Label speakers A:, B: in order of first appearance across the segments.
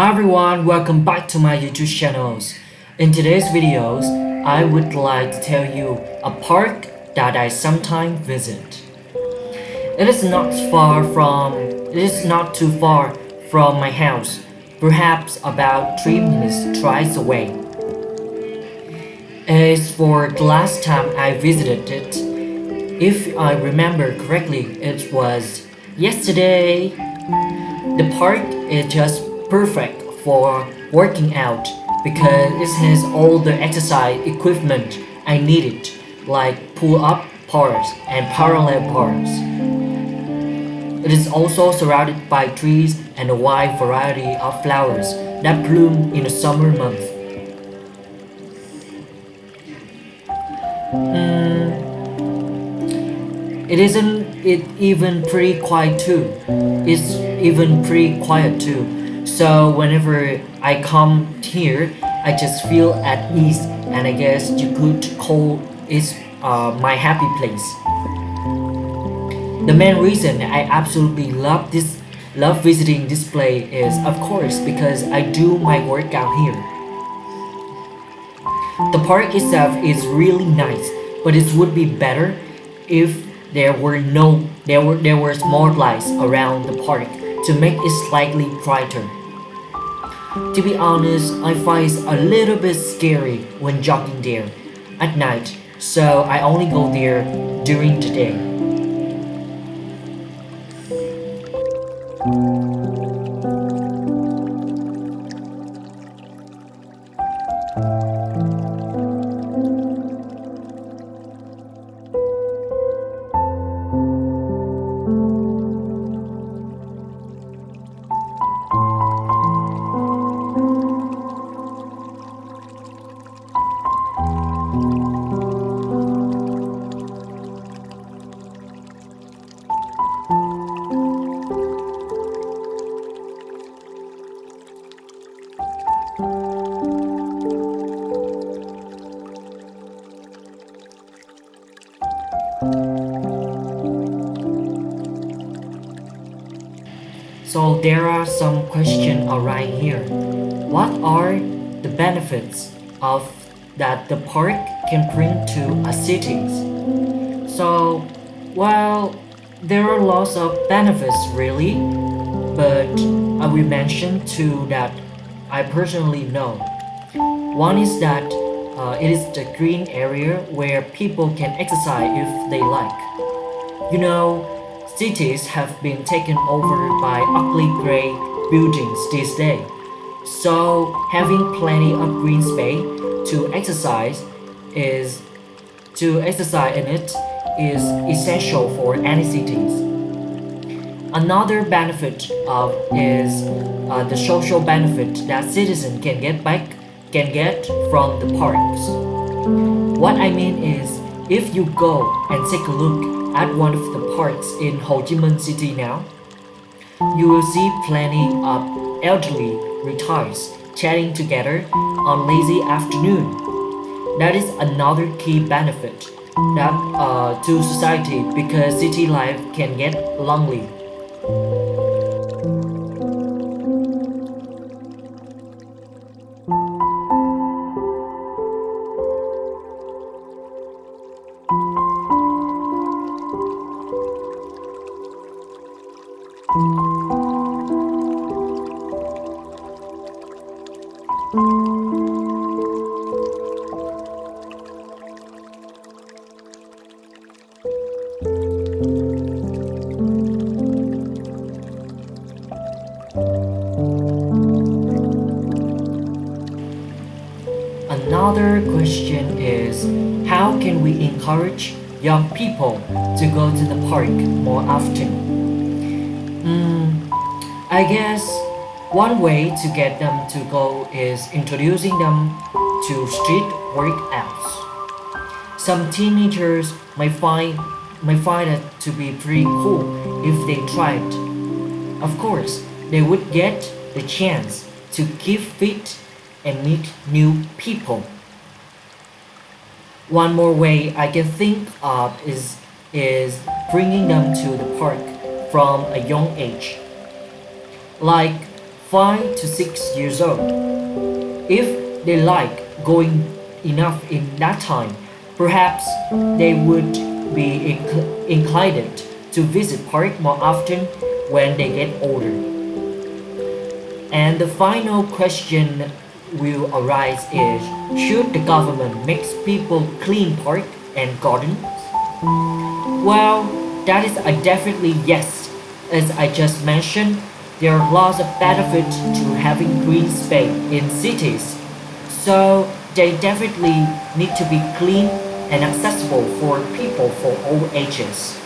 A: Hi everyone, welcome back to my YouTube channels. In today's videos, I would like to tell you a park that I sometimes visit. It is not too far from my house, perhaps about 3 minutes drive away. As for the last time I visited it, if I remember correctly, it was yesterday. The park is just perfect for working out because it has all the exercise equipment I needed, like pull-up bars and parallel bars. It is also surrounded by trees and a wide variety of flowers that bloom in the summer months. It isn't it even pretty quiet too. It's even pretty quiet too. So whenever I come here, I just feel at ease, and I guess you could call it my happy place. The main reason I absolutely love visiting this place is of course because I do my workout here. The park itself is really nice, but it would be better if there was more lights around the park to make it slightly brighter. To be honest, I find it a little bit scary when jogging there at night, so I only go there during the day. So there are some questions around here. What are the benefits of that the park can bring to a cities? So, well, there are lots of benefits really, but I will mention two that I personally know. One is that it is the green area where people can exercise if they like. You know, cities have been taken over by ugly gray buildings these days. So having plenty of green space to exercise is to exercise in it is essential for any cities. Another benefit of is the social benefit that citizens can get from the parks. What I mean is, if you go and take a look at one of the parks in Ho Chi Minh City now, you will see plenty of elderly retirees chatting together on lazy afternoon. That is another key benefit that to society because city life can get lonely. Another question is how can we encourage young people to go to the park more often? I guess one way to get them to go is introducing them to street workouts. Some teenagers might find it to be pretty cool if they tried. Of course, they would get the chance to keep fit and meet new people. One more way I can think of is bringing them to the park from a young age. Like 5 to 6 years old. If they like going enough in that time, perhaps they would be inclined to visit park more often when they get older. And the final question will arise is, should the government make people clean park and gardens? Well, that is a definitely yes. As I just mentioned, there are lots of benefits to having green space in cities. So they definitely need to be clean and accessible for people for all ages.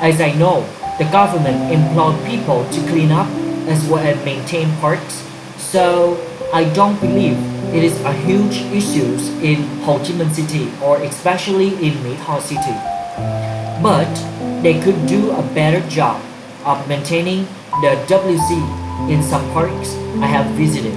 A: As I know, the government employ people to clean up as well as maintain parks, so I don't believe it is a huge issue in Ho Chi Minh City or especially in Mỹ Tho City. But they could do a better job of maintaining the WC in some parks I have visited.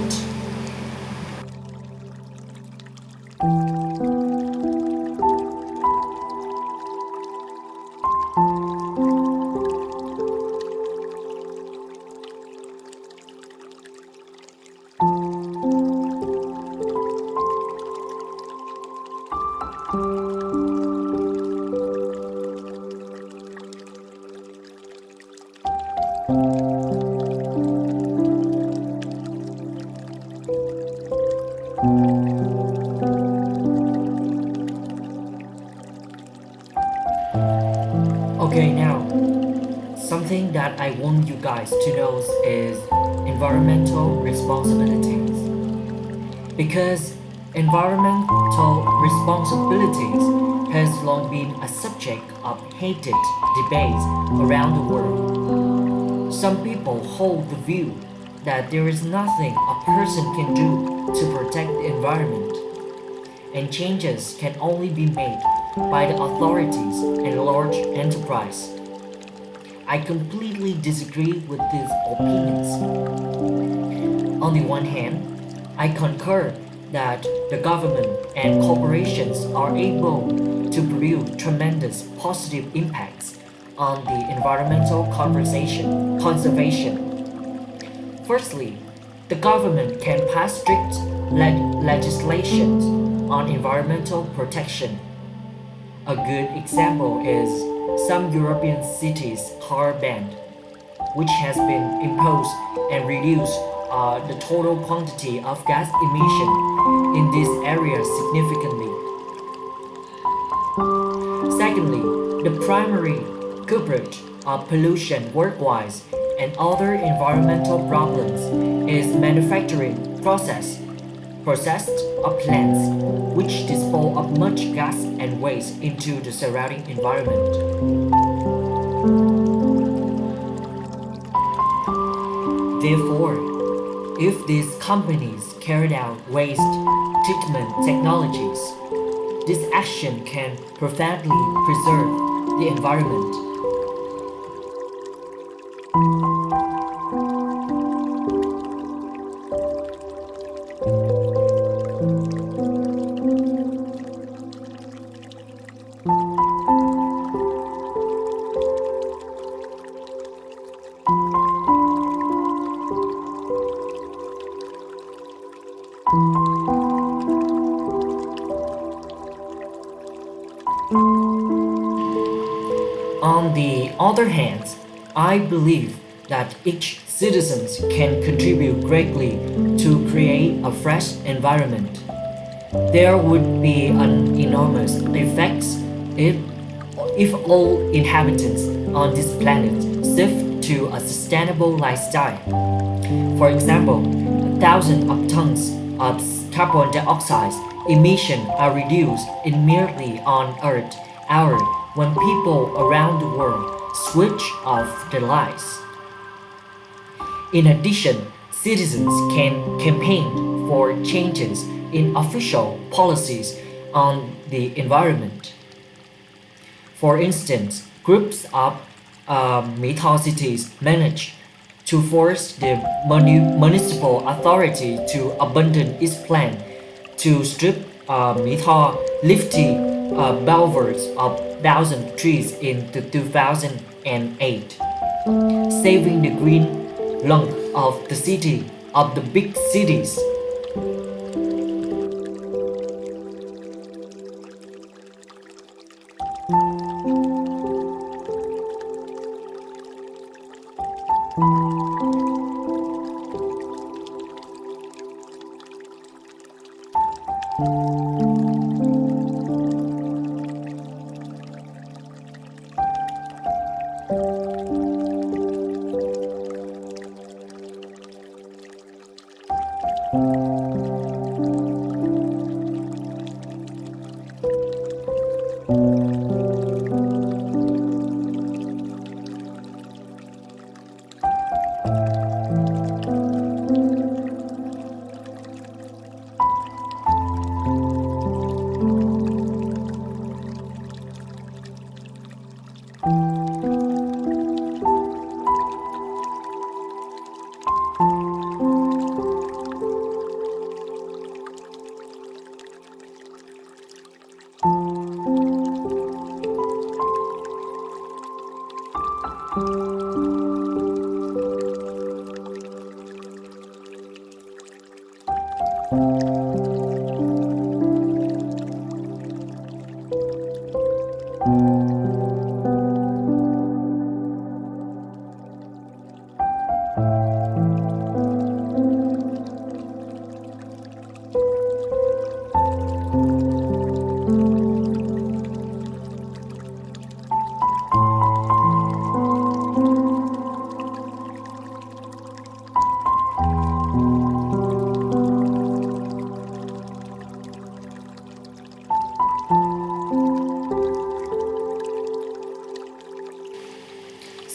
A: Okay, now, something that I want you guys to know is environmental responsibilities. Because environmental responsibilities has long been a subject of heated debates around the world. Some people hold the view that there is nothing a person can do to protect the environment, and changes can only be made by the authorities and large enterprise. I completely disagree with these opinions. On the one hand, I concur that the government and corporations are able to produce tremendous positive impacts on the environmental conservation. Firstly, the government can pass strict legislation on environmental protection. A good example is some European cities' car ban, which has been imposed and reduced the total quantity of gas emission in this area significantly. Secondly, the primary culprit of pollution worldwide and other environmental problems is manufacturing processed of plants, which dispose of much gas and waste into the surrounding environment. Therefore, if these companies carried out waste treatment technologies, this action can profoundly preserve the environment. On the other hand, I believe that each citizen can contribute greatly to create a fresh environment. There would be an enormous effect if all inhabitants on this planet shift to a sustainable lifestyle. For example, 1,000 of tons of carbon dioxide emissions are reduced immediately on Earth hour when people around the world switch off their lights. In addition, citizens can campaign for changes in official policies on the environment. For instance, groups of Mỹ Tho cities manage to force the municipal authority to abandon its plan to strip Mỹ Tho lofty boulevards of 1,000 trees in 2008, saving the green lung of the city, of the big cities.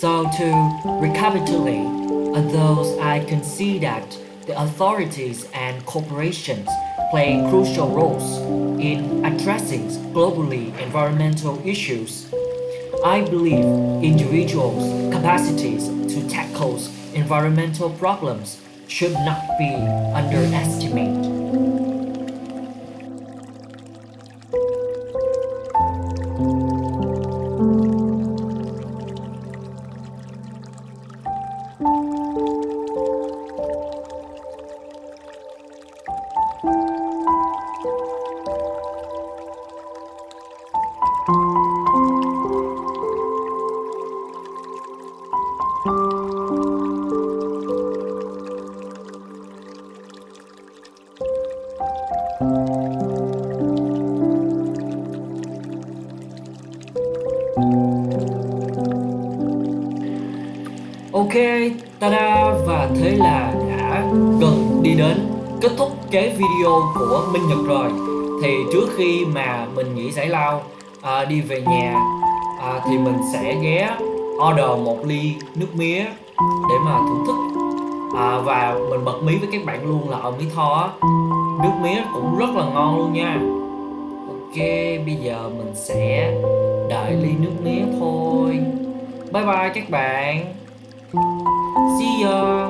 A: So to recapitulate, although I can see that the authorities and corporations play crucial roles in addressing globally environmental issues, I believe individuals' capacities to tackle environmental problems should not be underestimated. Ok, tada, và thế là đã gần đi đến kết thúc cái video của Minh Nhật rồi. Thì trước khi mà mình nghỉ giải lao đi về nhà thì mình sẽ ghé order một ly nước mía để mà thưởng thức. Và mình bật mí với các bạn luôn là ở Mỹ Tho á, nước mía cũng rất là ngon luôn nha. Ok, bây giờ mình sẽ đợi ly nước mía thôi. Bye bye các bạn. See ya.